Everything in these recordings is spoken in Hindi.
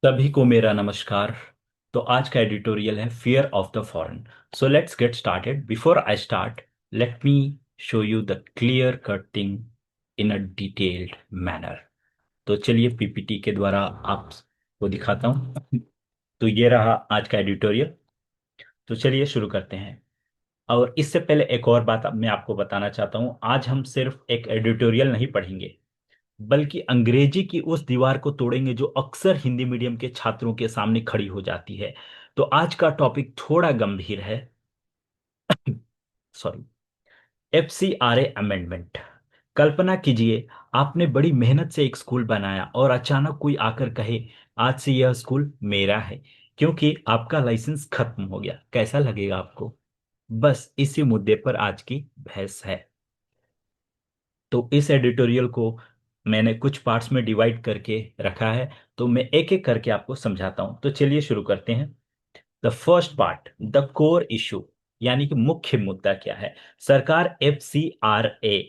सभी को मेरा नमस्कार। तो आज का एडिटोरियल है fear of the foreign. So let's get started. Before I start, let me show you the clear cut thing in a detailed manner. तो चलिए पीपीटी के द्वारा आपको दिखाता हूँ। तो ये रहा आज का एडिटोरियल। तो चलिए शुरू करते हैं। और इससे पहले एक और बात मैं आपको बताना चाहता हूँ। आज हम सिर्फ एक एडिटोरियल नहीं पढ़ेंगे, बल्कि अंग्रेजी की उस दीवार को तोड़ेंगे जो अक्सर हिंदी मीडियम के छात्रों के सामने खड़ी हो जाती है। तो आज का टॉपिक थोड़ा गंभीर है। सॉरी। FCRA amendment. कल्पना कीजिए, आपने बड़ी मेहनत से एक स्कूल बनाया और अचानक कोई आकर कहे आज से यह स्कूल मेरा है, क्योंकि आपका लाइसेंस खत्म हो गया। कैसा लगेगा आपको? बस इसी मुद्दे पर आज की बहस है। तो इस एडिटोरियल को मैंने कुछ पार्ट्स में डिवाइड करके रखा है। तो मैं एक एक करके आपको समझाता हूं। तो चलिए शुरू करते हैं। The first part, the core issue, यानी कि मुख्य मुद्दा क्या है। सरकार FCRA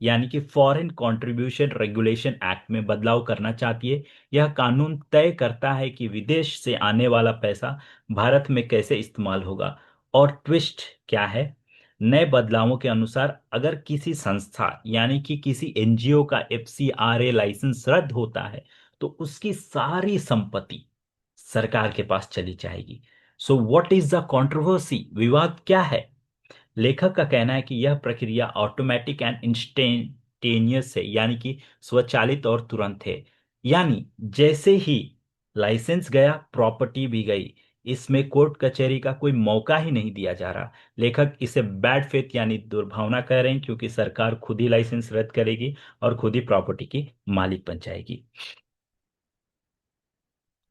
यानी कि फॉरेन कंट्रीब्यूशन रेगुलेशन एक्ट में बदलाव करना चाहती है। यह कानून तय करता है कि विदेश से आने वाला पैसा भारत में कैसे इस्तेमाल होगा। और ट्विस्ट क्या है? नए बदलावों के अनुसार अगर किसी संस्था यानी कि किसी NGO का FCRA लाइसेंस रद्द होता है, तो उसकी सारी संपत्ति सरकार के पास चली जाएगी। So what is the controversy? विवाद क्या है? लेखक का कहना है कि यह प्रक्रिया ऑटोमेटिक एंड इंस्टेंटेनियस है, यानी कि स्वचालित और तुरंत है। यानी जैसे ही लाइसेंस गया, प्रॉपर्टी भी गई। इसमें कोर्ट कचहरी का कोई मौका ही नहीं दिया जा रहा। लेखक इसे बैड फेथ यानी दुर्भावना कह रहे हैं, क्योंकि सरकार खुद ही लाइसेंस रद्द करेगी और खुद ही प्रॉपर्टी की मालिक बन जाएगी।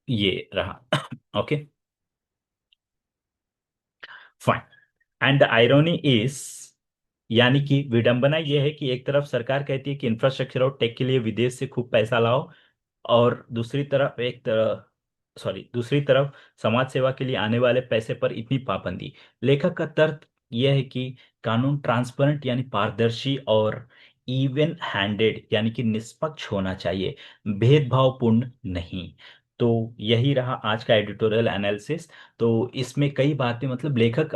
ये रहा। Okay, fine. And the irony is, यानी कि विडंबना यह है कि एक तरफ सरकार कहती है कि इंफ्रास्ट्रक्चर और टेक के लिए विदेश से खूब पैसा लाओ, और दूसरी तरफ समाज सेवा के लिए आने वाले पैसे पर इतनी पाबंदी। लेखक का तर्क यह है कि कानून ट्रांसपेरेंट यानी पारदर्शी और इवन हैंडेड यानी कि निष्पक्ष होना चाहिए, भेदभावपूर्ण नहीं। तो यही रहा आज का एडिटोरियल एनालिसिस। तो इसमें कई बातें, मतलब लेखक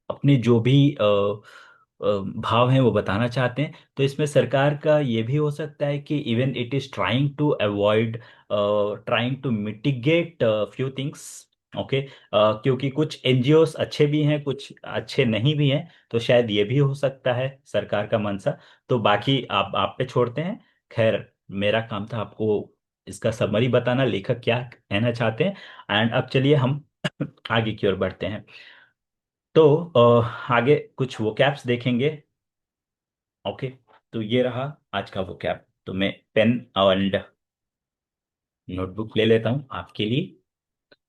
अपने जो भी भाव हैं वो बताना चाहते हैं। तो इसमें सरकार का ये भी हो सकता है कि even it is trying to avoid, trying to mitigate few things. Okay, क्योंकि कुछ NGOs अच्छे भी हैं, कुछ अच्छे नहीं भी हैं। तो शायद ये भी हो सकता है सरकार का मंशा। तो बाकी आप पे छोड़ते हैं। खैर, मेरा काम था आपको इसका समरी बताना, लेखक क्या कहना चाहते हैं। एंड अब चलिए हम आगे की ओर बढ़ते हैं। तो आगे कुछ वोकैब्स देखेंगे। ओके, तो ये रहा आज का वोकैब। तो मैं पेन एंड नोटबुक ले लेता हूँ आपके लिए।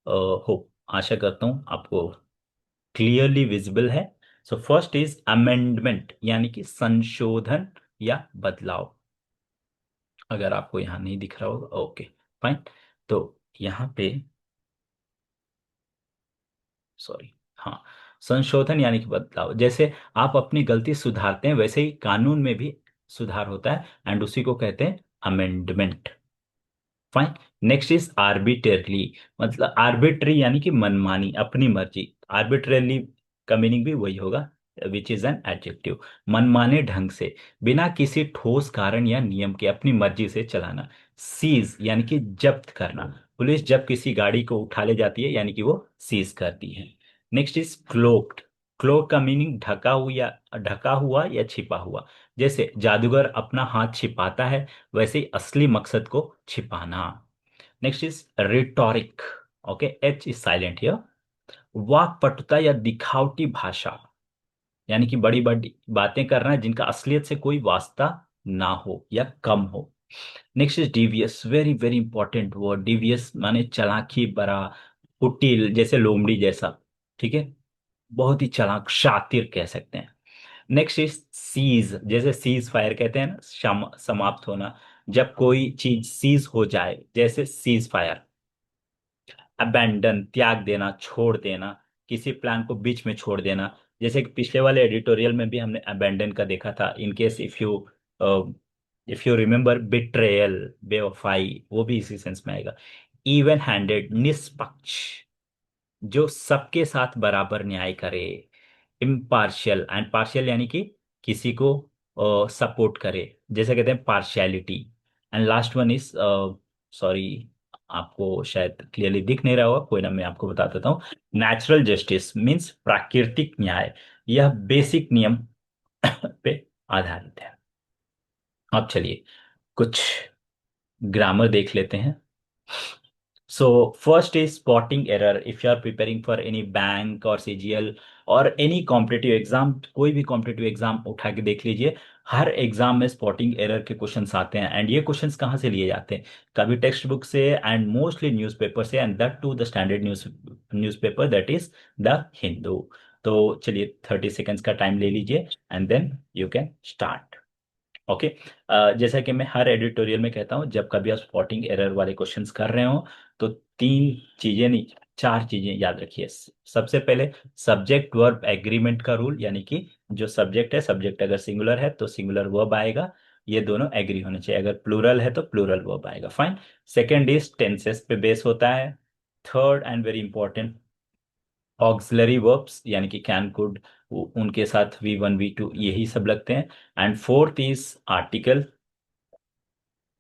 हो, आशा करता हूँ आपको क्लियरली विजिबल है। सो फर्स्ट इज अमेंडमेंट, यानी कि संशोधन या बदलाव। अगर आपको यहाँ नहीं दिख रहा होगा, ओके फाइन। तो यहाँ पे, सॉरी, हाँ, संशोधन यानी कि बदलाव। जैसे आप अपनी गलती सुधारते हैं, वैसे ही कानून में भी सुधार होता है, एंड उसी को कहते हैं amendment. Fine. Next is arbitrarily, मतलब आर्बिट्री यानी कि मनमानी, अपनी मर्जी। आर्बिट्रेरली का मीनिंग भी वही होगा, विच इज एन एडजेक्टिव। मनमाने ढंग से, बिना किसी ठोस कारण या नियम के अपनी मर्जी से चलाना। सीज यानी कि जब्त करना। पुलिस जब किसी गाड़ी को उठा ले जाती है, यानी कि वो सीज करती है। Next is cloaked. क्लोक का मीनिंग ढका हुआ या छिपा हुआ। जैसे जादूगर अपना हाथ छिपाता है, वैसे ही असली मकसद को छिपाना। Next is rhetoric. Okay, H is silent here. वाक्पटुता या दिखावटी भाषा, यानी कि बड़ी बड़ी बातें करना जिनका असलियत से कोई वास्ता ना हो या कम हो। Next is devious, very very important word. Devious माने चालाकी बरा, कुटिल, जैसे लोमड़ी जैसा। ठीक है, बहुत ही चालाक, शातिर कह सकते हैं। नेक्स्ट इज सीज, जैसे सीज फायर कहते हैं ना, समाप्त होना। जब कोई चीज सीज हो जाए, जैसे सीज फायर। अबैंडन, त्याग देना, छोड़ देना, किसी प्लान को बीच में छोड़ देना। जैसे कि पिछले वाले एडिटोरियल में भी हमने अबैंडन का देखा था। In case if you if you remember betrayal, बेवफाई, वो भी इसी सेंस में आएगा। इवन हैंडेड, निष्पक्ष, जो सबके साथ बराबर न्याय करे। इम्पार्शियल, एंड पार्शियल यानी कि किसी को सपोर्ट करे, जैसे कहते हैं partiality. And last one is, sorry, आपको शायद क्लियरली दिख नहीं रहा होगा, कोई ना, मैं आपको बता देता हूँ। नेचुरल जस्टिस मीन्स प्राकृतिक न्याय। यह बेसिक नियम पे आधारित है। अब चलिए कुछ ग्रामर देख लेते हैं। So first is spotting error. If you are preparing for any bank or CGL और एनी कॉम्पिटिटिव एग्जाम, कोई भी कॉम्पिटिटिव एग्जाम उठा के देख लीजिए, हर एग्जाम में स्पॉटिंग एरर के क्वेश्चंस आते हैं। एंड ये क्वेश्चंस कहाँ से लिए जाते हैं? कभी टेक्स्ट बुक से, एंड मोस्टली न्यूज़पेपर से, and that too the standard newspaper, that is the Hindu. तो चलिए 30 सेकेंड्स का टाइम ले लीजिए and then you can start. Okay. जैसा कि मैं हर एडिटोरियल में कहता हूँ, जब कभी आप स्पॉटिंग एरर वाले क्वेश्चंस कर रहे हो तो तीन चीजें नहीं, चार चीजें याद रखिए। सबसे पहले सब्जेक्ट वर्ब एग्रीमेंट का रूल, यानी कि जो सब्जेक्ट है, सब्जेक्ट अगर सिंगुलर है तो सिंगुलर वर्ब आएगा, ये दोनों एग्री होने चाहिए। अगर प्लूरल है तो प्लूरल वर्ब आएगा। फाइन। सेकेंड इज टेंसेस पे बेस होता है। Third and very important, auxiliary verbs, यानी कि कैन, कुड, उनके साथ V1 V2 यही सब लगते हैं। And fourth is article.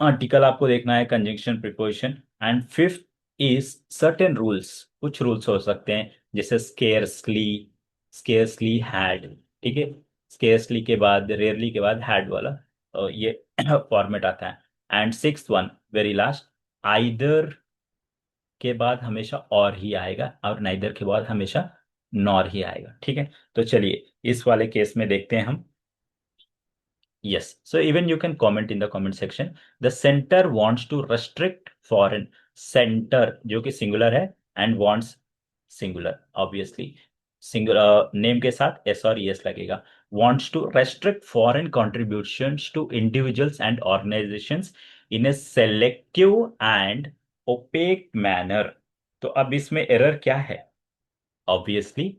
Article आपको देखना है, conjunction, preposition. And fifth is certain rules, कुछ रूल्स हो सकते हैं, जैसे स्केर्सली, स्केर्सली हैड, ठीक है। स्केर्सली के बाद, रेयरली के बाद हैड वाला ये फॉर्मेट आता है। And sixth one, very last, either के बाद हमेशा और ही आएगा, और नाइदर के बाद हमेशा नॉर ही आएगा, ठीक है। तो चलिए इस वाले केस में देखते हैं हम। Yes. So even you can comment in the comment section. The center wants to restrict foreign, center जो कि singular है, and wants singular obviously, singular name के साथ s और es लगेगा। wants to restrict foreign contributions to individuals and organizations in a selective and opaque manner। तो अब इसमें एरर क्या है? ऑब्वियसली,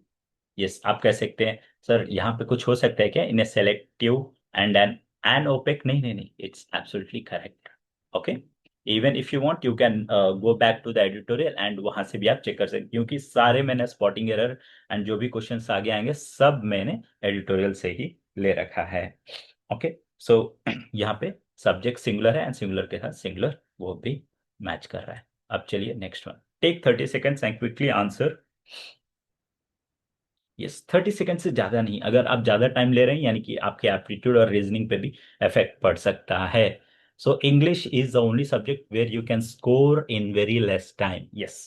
यस, आप कह सकते हैं सर यहाँ पे कुछ हो सकता है क्या, in a selective and an opaque? नहीं नहीं नहीं, it's absolutely correct. Okay. Even if you want you can go back to the editorial and वहां से भी आप चेक कर सकते हैं, क्योंकि सारे मैंने स्पॉटिंग एरर एंड जो भी क्वेश्चंस आगे आएंगे सब मैंने एडिटोरियल से ही ले रखा है। ओके। सो यहाँ पे सब्जेक्ट सिंगुलर है एंड सिंगुलर के साथ सिंगुलर वो भी मैच कर रहा है। अब चलिए next one, take 30 seconds and quickly answer. Yes, 30 second से ज्यादा नहीं। अगर आप ज्यादा टाइम ले रहे हैं यानी कि आपके एप्टीट्यूड और रीजनिंग पे भी इफेक्ट पड़ सकता है। So English is the only subject where you can score in very less time. Yes,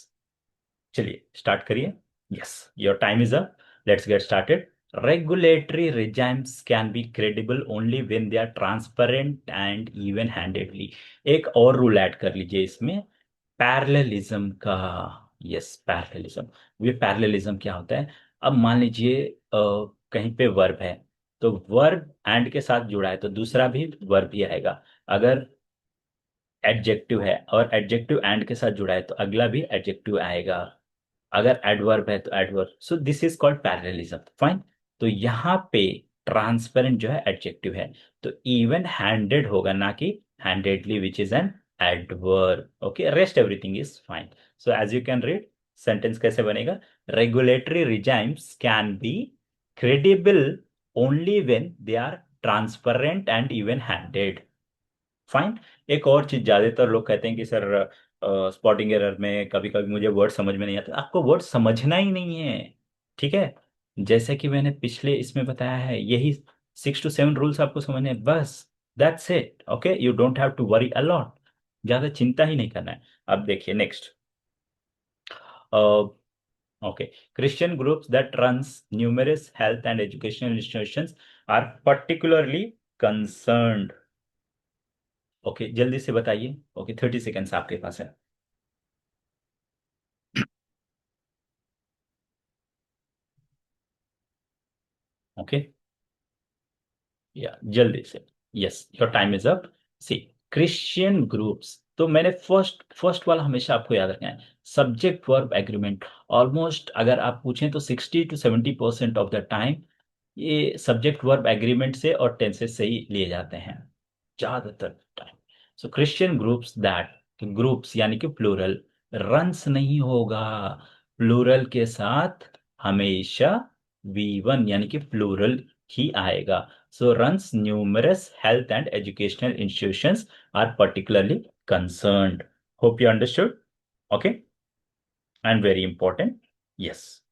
चलिए स्टार्ट करिए। Yes, your time is up, let's get started. Regulatory regimes can be credible only when they are transparent and even handedly. एक और रूल ऐड कर लीजिए इसमें, पैरेललिज्म का। Yes, parallelism. ये पैरेललिज्म क्या होता है? अब मान लीजिए कहीं पे वर्ब है, तो वर्ब एंड के साथ जुड़ा है तो दूसरा भी वर्ब ही आएगा। अगर एडजेक्टिव है और एडजेक्टिव एंड के साथ जुड़ा है तो अगला भी एडजेक्टिव आएगा। अगर एडवर्ब है तो adverb. So this is called parallelism. Fine. तो यहाँ पे ट्रांसपेरेंट जो है एडजेक्टिव है, तो इवन हैंडेड होगा, ना कि handedly, which is an adverb. Okay, rest everything is fine. So as you can read, sentence कैसे बनेगा? Regulatory regimes can be credible only when they are transparent and even handed. Fine. एक और चीज, ज्यादातर लोग कहते हैं कि सर स्पॉटिंग एरर में कभी कभी मुझे वर्ड समझ में नहीं आते। आपको वर्ड समझना ही नहीं है, ठीक है। जैसे कि मैंने पिछले इसमें बताया है, यही 6 to 7 रूल्स आपको समझने हैं, बस। That's it. Okay, you don't have to worry a lot, ज्यादा चिंता ही नहीं करना है। अब देखिए next. Okay, Christian groups that runs numerous health and educational institutions are particularly concerned. Okay, जल्दी से बताइए। ओके, 30 सेकेंड्स आपके पास है। ओके, या जल्दी से। Yes, your time is up. See, Christian groups, तो मैंने फर्स्ट फर्स्ट वाला हमेशा आपको याद रखना है, सब्जेक्ट वर्ब एग्रीमेंट। ऑलमोस्ट अगर आप पूछें तो 60 to 70% ऑफ द टाइम ये सब्जेक्ट वर्ब एग्रीमेंट से और टेंसेस से ही लिए जाते हैं। ज्यादातर time. So Christian groups that, groups यानी कि प्लूरल, रंस नहीं होगा, प्लूरल के साथ हमेशा वी वन यानी कि प्लूरल ही आएगा। So runs numerous health and educational institutions are particularly concerned. Hope you understood. Okay, and very important, yes,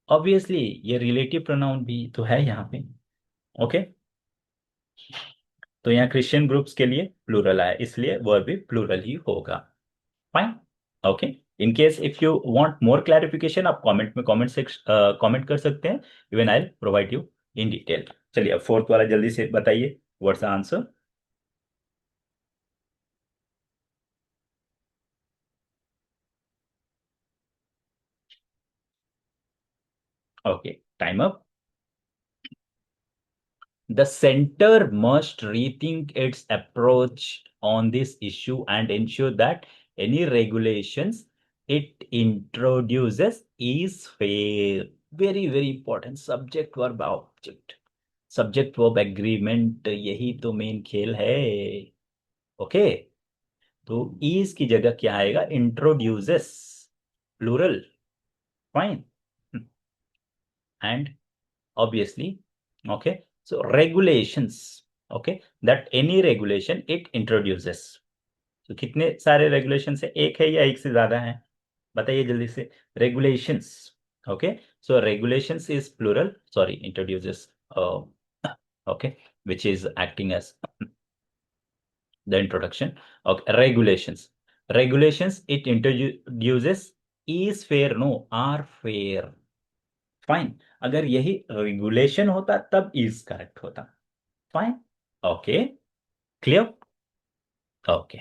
obviously ये रिलेटिव प्रोनाउन भी तो है यहाँ पे। ओके, तो यहाँ क्रिश्चियन ग्रुप्स के लिए प्लूरल आया, इसलिए वर्ब भी प्लूरल ही होगा। Fine. Okay, in case if you want more clarification आप कमेंट में कमेंट कर सकते हैं, even I provide you in detail. चलिए अब फोर्थ वाला जल्दी से बताइए, what's the answer. Okay, time up. The center must rethink its approach on this issue and ensure that any regulations it introduces is fair. Very, very important. Subject verb object. Subject verb agreement, यही तो मेन खेल है। ओके, तो इज की जगह क्या आएगा, introduces, plural. Fine. And obviously, okay, so regulations, okay, that any regulation it introduces। तो कितने सारे रेगुलेशन है, एक है या एक से ज्यादा है, बताइए जल्दी से। Regulations, okay, so regulations is plural, sorry introduces, okay, which is acting as the introduction। okay, regulations it introduces is fair, no, are fair। Fine, अगर यही रेगुलेशन होता तब इज करेक्ट होता। फाइन। Okay, clear. ओके,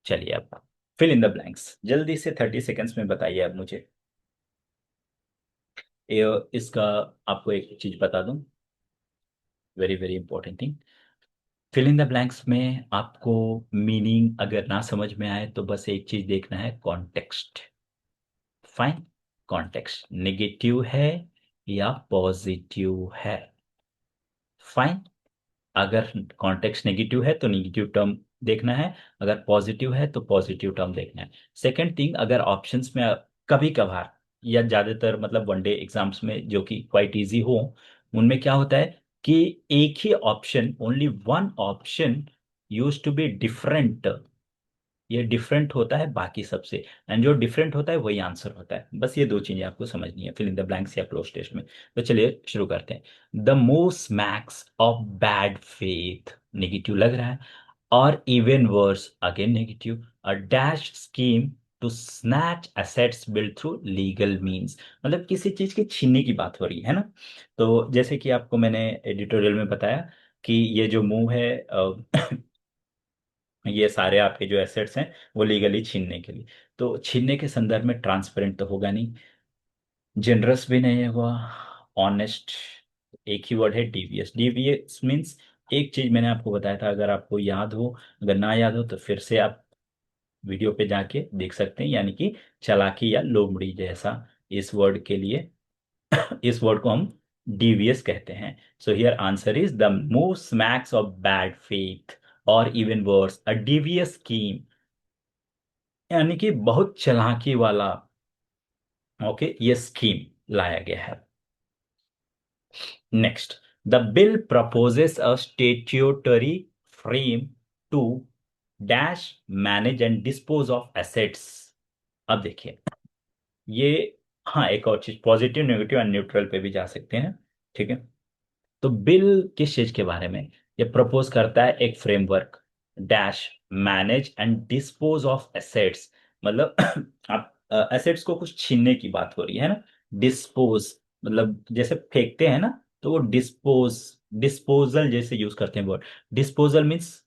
चलिए अब फिल इन द ब्लैंक्स, जल्दी से 30 सेकेंड्स में बताइए अब मुझे। इसका आपको एक चीज बता दूं, very very important thing. Fill in the blanks में आपको मीनिंग अगर ना समझ में आए तो बस एक चीज देखना है, कॉन्टेक्स्ट। फाइन, कॉन्टेक्स्ट नेगेटिव है या पॉजिटिव है। फाइन, अगर कॉन्टेक्स्ट नेगेटिव है तो नेगेटिव टर्म देखना है, अगर पॉजिटिव है तो पॉजिटिव टर्म देखना है। सेकंड थिंग, अगर ऑप्शंस में कभी कभार या ज्यादातर मतलब वनडे एग्जाम्स में जो कि क्वाइट इजी हो, उनमें क्या होता है कि एक ही option, only one option used to be different, ये डिफरेंट होता है बाकी सबसे, एंड जो डिफरेंट होता है वही आंसर होता है। बस ये दो चीजें आपको समझनी है फिल इन द ब्लैंक्स या क्लोज टेस्ट में। तो चलिए शुरू करते हैं। The most smacks of bad faith, negative लग रहा है, और even worse again negative, a dash scheme to snatch assets built through legal means, मतलब किसी चीज के छीनने की बात हो रही है ना। तो जैसे कि आपको मैंने एडिटोरियल में बताया कि ये जो मूव है, ये सारे आपके जो एसेट्स हैं वो लीगली छीनने के लिए, तो छीनने के संदर्भ में ट्रांसपेरेंट तो होगा नहीं, जेनरस भी नहीं होगा, ऑनेस्ट, एक ही वर्ड है डीवियस। डीवियस मीन्स, एक चीज मैंने आपको बताया था, अगर आपको याद हो, अगर ना याद हो तो फिर से आप वीडियो पे जाके देख सकते हैं, यानी कि चालाकी या लोमड़ी जैसा, इस वर्ड के लिए, इस वर्ड को हम डीवियस कहते हैं। So here answer is the most smacks of bad faith और इवन वर्स अ डीवियस स्कीम, यानी कि बहुत चालाकी वाला, ओके, ये स्कीम लाया गया है। Next, the bill proposes a statutory frame to dash manage and dispose of assets. अब देखिए ये, हाँ एक और चीज, पॉजिटिव नेगेटिव एंड न्यूट्रल पे भी जा सकते हैं, ठीक है। तो बिल किस चीज के बारे में, ये प्रपोज करता है एक framework, dash manage and dispose of assets, मतलब आप एसेट्स को कुछ छीनने की बात हो रही है ना। डिस्पोज मतलब जैसे फेंकते हैं ना, तो वो डिस्पोज, डिस्पोजल जैसे यूज करते हैं वर्ड। डिस्पोजल मीन्स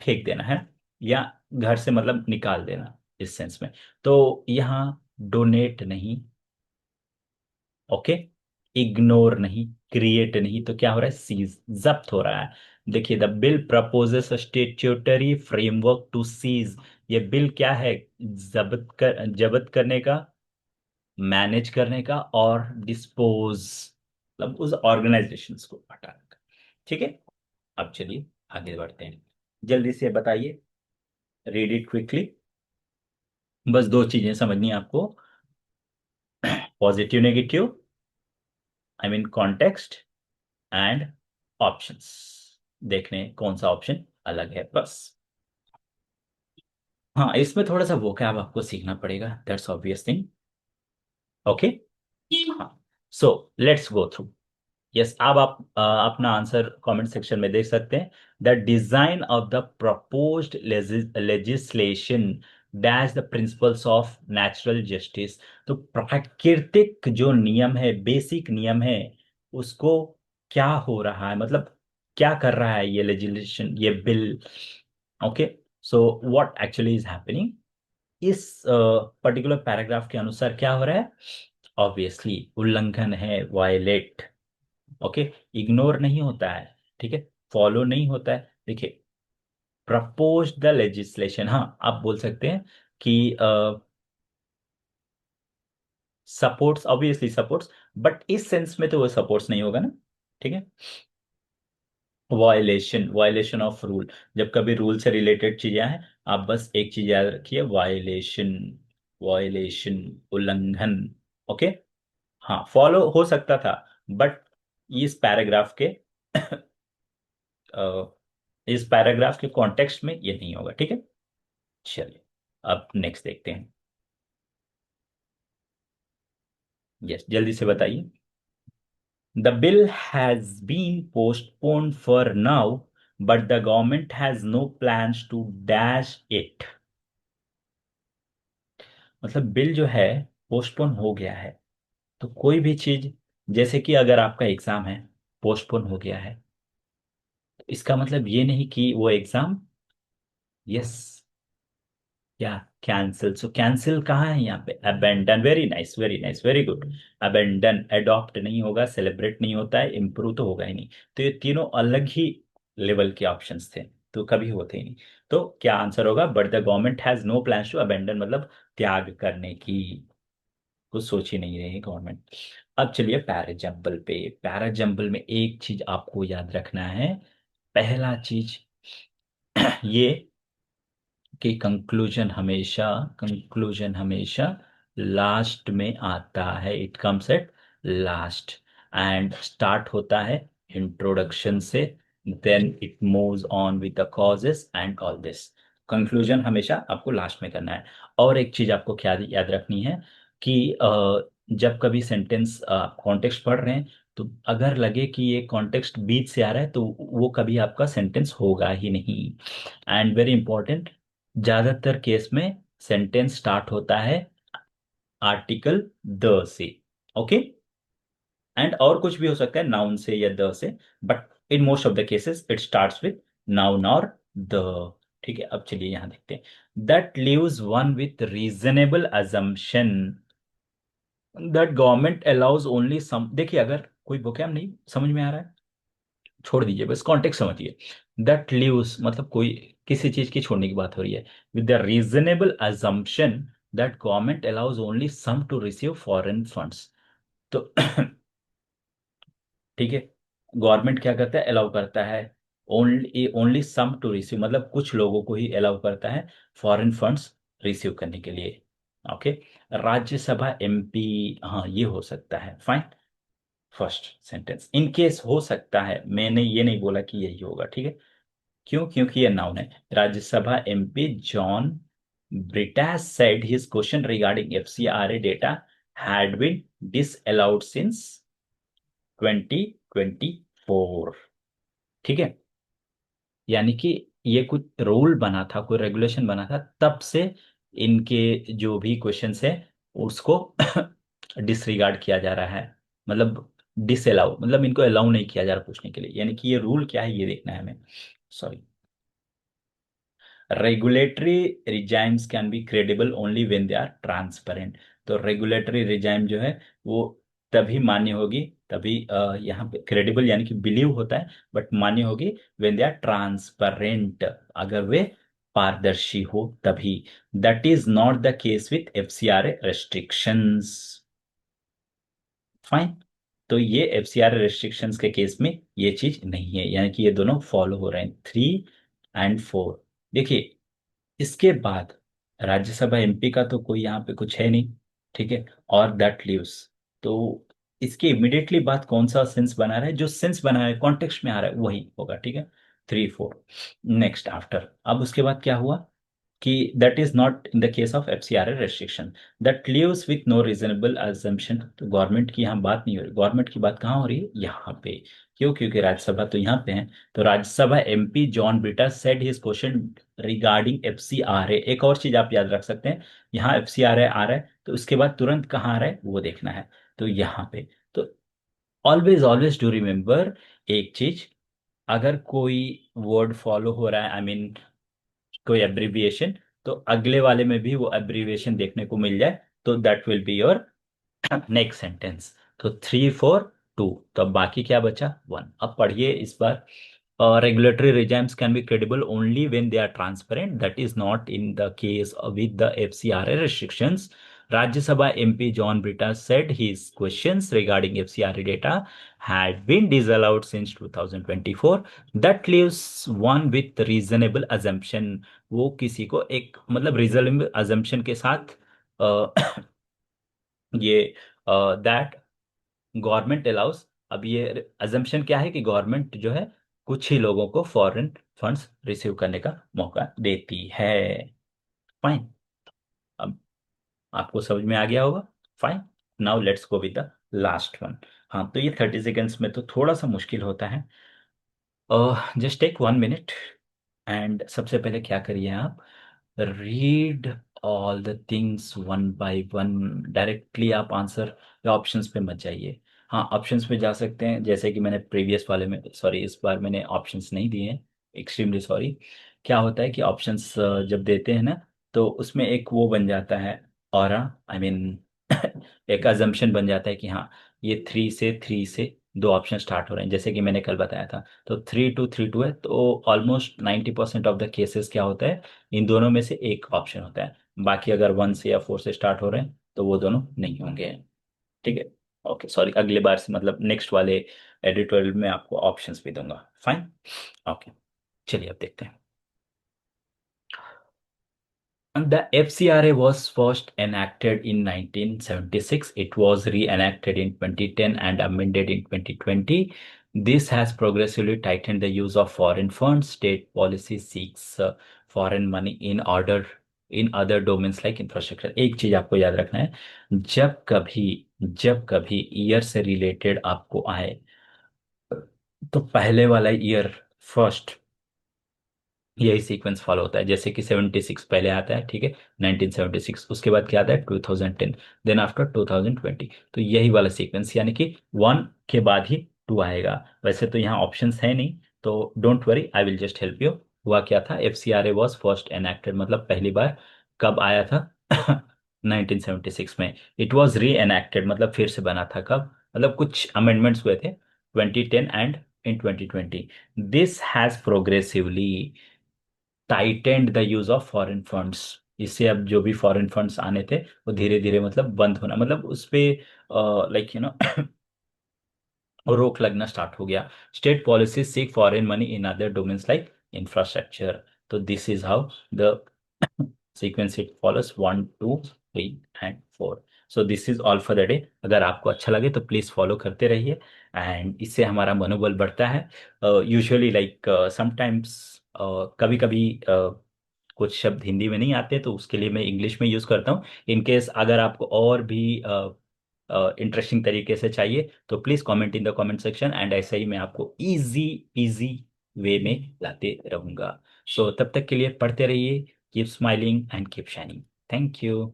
फेंक देना है, या घर से मतलब निकाल देना, इस सेंस में। तो यहाँ डोनेट नहीं, ओके, इग्नोर नहीं, क्रिएट नहीं, तो क्या हो रहा है, सीज, जब्त हो रहा है। देखिए, the bill proposes statutory framework to seize, ये बिल क्या है, जब्त करने का, मैनेज करने का, और डिस्पोज मतलब उस ऑर्गेनाइजेशंस को हटाने का। ठीक है, अब चलिए आगे बढ़ते हैं, जल्दी से बताइए, रीड इट क्विकली। बस दो चीजें समझनी है आपको, positive negative, I mean context and options. देखने कौन सा ऑप्शन अलग है बस। हाँ, इसमें थोड़ा सा वोकैब आपको सीखना पड़ेगा, दैट्स ऑब्वियस थिंग। ओके। हाँ, so let's go through. Yes, अब आप अपना आंसर कमेंट सेक्शन में देख सकते हैं। The design of the proposed legislation dash the principles of natural justice. तो प्राकृतिक जो नियम है, बेसिक नियम है, उसको क्या हो रहा है, मतलब क्या कर रहा है ये लेजिस्लेशन, ये bill. Okay, so what actually is happening, इस पर्टिकुलर पैराग्राफ के अनुसार क्या हो रहा है, ऑब्वियसली उल्लंघन है, वायलेट। ओके, इग्नोर नहीं होता है, ठीक है, फॉलो नहीं होता है। देखिए, प्रपोज द लेजिस्लेशन, हाँ आप बोल सकते हैं कि सपोर्ट्स, ऑब्वियसली सपोर्ट्स, बट इस सेंस में तो वो सपोर्ट्स नहीं होगा ना, ठीक है। वायलेशन, वायलेशन ऑफ रूल, जब कभी रूल से रिलेटेड चीजें हैं, आप बस एक चीज याद रखिए, वायलेशन, वायलेशन, उल्लंघन। ओके, हाँ फॉलो हो सकता था, बट इस पैराग्राफ के इस पैराग्राफ के कॉन्टेक्स्ट में ये नहीं होगा, ठीक है। चलिए, अब नेक्स्ट देखते हैं। यस, जल्दी से बताइए। The bill has been postponed for now, but the government has no plans to dash it. मतलब बिल जो है पोस्टपोन हो गया है, तो कोई भी चीज, जैसे कि अगर आपका एग्जाम है, पोस्टपोन हो गया है, तो इसका मतलब ये नहीं कि वो एग्जाम, यस, या कैंसिल। सो कैंसिल कहाँ है यहाँ पे, abandon, very nice, very nice, very good. Abandon, adopt नहीं होगा, सेलिब्रेट नहीं होता है, इम्प्रूव तो होगा ही नहीं। तो ये तीनों अलग ही लेवल के ऑप्शंस थे, तो कभी होते ही नहीं। तो क्या आंसर होगा, but the government has no plans to abandon, मतलब त्याग करने की कुछ सोच ही नहीं रही गवर्नमेंट। अब चलिए पैराजम्बल पे। पैराजम्बल में एक चीज आपको याद रखना है, पहला चीज ये कि कंक्लूजन हमेशा लास्ट में आता है, it comes at last, and start होता है इंट्रोडक्शन से, then it moves on with the causes and all this. Conclusion हमेशा आपको लास्ट में करना है। और एक चीज आपको क्या याद रखनी है कि जब कभी सेंटेंस कॉन्टेक्स्ट पढ़ रहे हैं, तो अगर लगे कि ये कॉन्टेक्स्ट बीच से आ रहा है, तो वो कभी आपका सेंटेंस होगा ही नहीं। एंड वेरी इंपॉर्टेंट, ज्यादातर केस में सेंटेंस स्टार्ट होता है आर्टिकल द से। ओके, एंड और कुछ भी हो सकता है, नाउन से या द से, but in most of the cases it starts with noun और द। ठीक है, अब चलिए यहां देखते हैं। That leaves one with reasonable assumption that government allows only some. देखिए, अगर कोई वोकैब नहीं समझ में आ रहा है, छोड़ दीजिए, बस कॉन्टेक्स्ट समझिए। दैट लीव्स मतलब कोई किसी चीज की छोड़ने की बात हो रही है, with the reasonable assumption that government allows only some to receive foreign funds. तो ठीक है, गवर्नमेंट क्या करता है, अलाउ करता है only only some to receive, मतलब कुछ लोगों को ही अलाउ करता है फॉरेन फंड्स रिसीव करने के लिए। ओके, राज्यसभा एमपी, हाँ ये हो सकता है, fine. First sentence in case हो सकता है, मैंने ये नहीं बोला कि यही होगा, ठीक है। क्यों, क्योंकि ये नाउन है। Rajya Sabha MP John Brittas said his question regarding FCRA data had been disallowed since 2024। ठीक है, यानी कि ये कुछ रूल बना था, कोई रेगुलेशन बना था, तब से इनके जो भी क्वेश्चंस है उसको डिसरिगार्ड किया जा रहा है, मतलब डिसअलाउ, मतलब इनको अलाउ नहीं किया जा रहा पूछने के लिए, यानी कि ये रूल क्या है ये देखना है हमें। Sorry, regulatory regimes can be credible only when they are transparent. तो रेगुलेटरी रिजाइम जो है वो तभी मान्य होगी, तभी यहाँ पे क्रेडिबल यानी कि बिलीव होता है, बट मान्य होगी व्हेन दे आर ट्रांसपेरेंट, अगर वे पारदर्शी हो तभी। That is not the case with FCRA restrictions, fine. तो ये एफसीआर रेस्ट्रिक्शंस के केस में ये चीज नहीं है, यानी कि ये दोनों फॉलो हो रहे हैं, 3 एंड 4। देखिए, इसके बाद राज्यसभा एमपी का तो कोई यहाँ पे कुछ है नहीं, ठीक है, और दैट लीव्स। तो इसके इमिडिएटली बाद कौन सा सेंस बना रहा है, जो सेंस बना है कॉन्टेक्स्ट में आ रहा है वही होगा, ठीक है, 3 4। नेक्स्ट आफ्टर, अब उसके बाद क्या हुआ कि that is not in the case of FCRA restriction, that leaves with no reasonable assumption. तो गवर्नमेंट की यहाँ बात नहीं हो रही, गवर्नमेंट की बात कहाँ हो रही है, यहाँ पे। क्यों? क्योंकि राज्यसभा तो यहाँ पे है। तो Rajya Sabha MP John Brittas said his question regarding FCRA. एक और चीज आप याद रख सकते हैं, यहाँ एफसीआरए आ रहा है तो उसके बाद तुरंत कहाँ आ रहा है वो देखना है, तो यहाँ पे। तो ऑलवेज ऑलवेज डू रिमेम्बर एक चीज, अगर कोई वर्ड फॉलो हो रहा है, आई मीन कोई एब्रिविएशन, तो अगले वाले में भी वो एब्रिविएशन देखने को मिल जाए, तो that will be your next sentence. तो 3 4 2, तो अब बाकी क्या बचा, 1। अब पढ़िए इस बार। Regulatory regimes can be credible only when they are transparent. That is not in the case with the FCRA restrictions. Rajya Sabha MP John Britta said his questions regarding FCRA data had been disallowed since 2024. That leaves one with reasonable assumption. वो किसी को एक मतलब reasonable assumption के साथ अ, ये दैट गवर्नमेंट अलाउस। अब ये अजम्पशन क्या है कि गवर्नमेंट जो है कुछ ही लोगों को फॉरेन फंड्स रिसीव करने का मौका देती है। फाइन, अब आपको समझ में आ गया होगा। Fine, now let's go with the last one. हाँ, तो ये 30 सेकेंड्स में तो थोड़ा सा मुश्किल होता है। जस्ट टेक 1 मिनट एंड सबसे पहले क्या करिए आप, read all the things one by one. Directly आप आंसर या ऑप्शंस पे मत जाइए। हाँ, ऑप्शंस पे जा सकते हैं, जैसे कि मैंने प्रीवियस वाले में, सॉरी इस बार मैंने ऑप्शंस नहीं दिए हैं, एक्सट्रीमली सॉरी। क्या होता है कि ऑप्शंस जब देते हैं ना, तो उसमें एक वो बन जाता है, और आई मीन एक अजम्पशन बन जाता है कि हाँ, ये थ्री से दो ऑप्शन स्टार्ट हो रहे हैं, जैसे कि मैंने कल बताया था। तो 3 2 3 2 है, तो ऑलमोस्ट 90% ऑफ द केसेस क्या होता है, इन दोनों में से एक ऑप्शन होता है। बाकी अगर 1 से या 4 से स्टार्ट हो रहे हैं तो वो दोनों नहीं होंगे, ठीक है। ओके, सॉरी, अगले बार से मतलब नेक्स्ट वाले एडिटोरियल में आपको ऑप्शंस भी दूंगा। फाइन, ओके, चलिए अब देखते हैं। And the FCRA was first enacted in 1976. It was reenacted in 2010 and amended in 2020. This has progressively tightened the use of foreign funds. State policy seeks foreign money in other domains like infrastructure. एक चीज आपको याद रखना है, जब कभी ईयर से रिलेटेड आपको आए, तो पहले वाला ईयर फर्स्ट, यही सीक्वेंस फॉलो होता है। जैसे कि 76 पहले आता है, ठीक है, 1976, उसके बाद क्या आता है 2010, देन आफ्टर 2020। तो यही वाला सीक्वेंस, यानी कि 1 के बाद ही 2 आएगा। वैसे तो यहाँ ऑप्शंस है नहीं, तो don't worry, I will just help you. हुआ क्या था, F C R A was first enacted, मतलब पहली बार कब आया था 1976 में। इट वॉज री एनेक्टेड मतलब फिर से बना था कब, मतलब कुछ अमेंडमेंट्स हुए थे 2010 and in 2020। This has progressively tightened the use of foreign funds. इससे अब जो भी फॉरेन फंड्स आने थे वो धीरे धीरे मतलब बंद होना, मतलब उस पे लाइक यू नो रोक लगना स्टार्ट हो गया। State policy seek foreign money in other domains like infrastructure. तो this is how the sequence it follows, 1 2 3 and 4। So this is all for the day. अगर आपको अच्छा लगे तो प्लीज़ फॉलो करते रहिए, एंड इससे हमारा मनोबल बढ़ता है। यूजुअली लाइक समटाइम्स कभी कभी कुछ शब्द हिंदी में नहीं आते, तो उसके लिए मैं इंग्लिश में यूज़ करता हूँ। इन केस अगर आपको और भी इंटरेस्टिंग तरीके से चाहिए तो please comment in the comment section, and ऐसे ही मैं आपको इजी इजी वे में लाते रहूँगा। सो तब तक के लिए पढ़ते रहिए, keep smiling and keep shining. Thank you.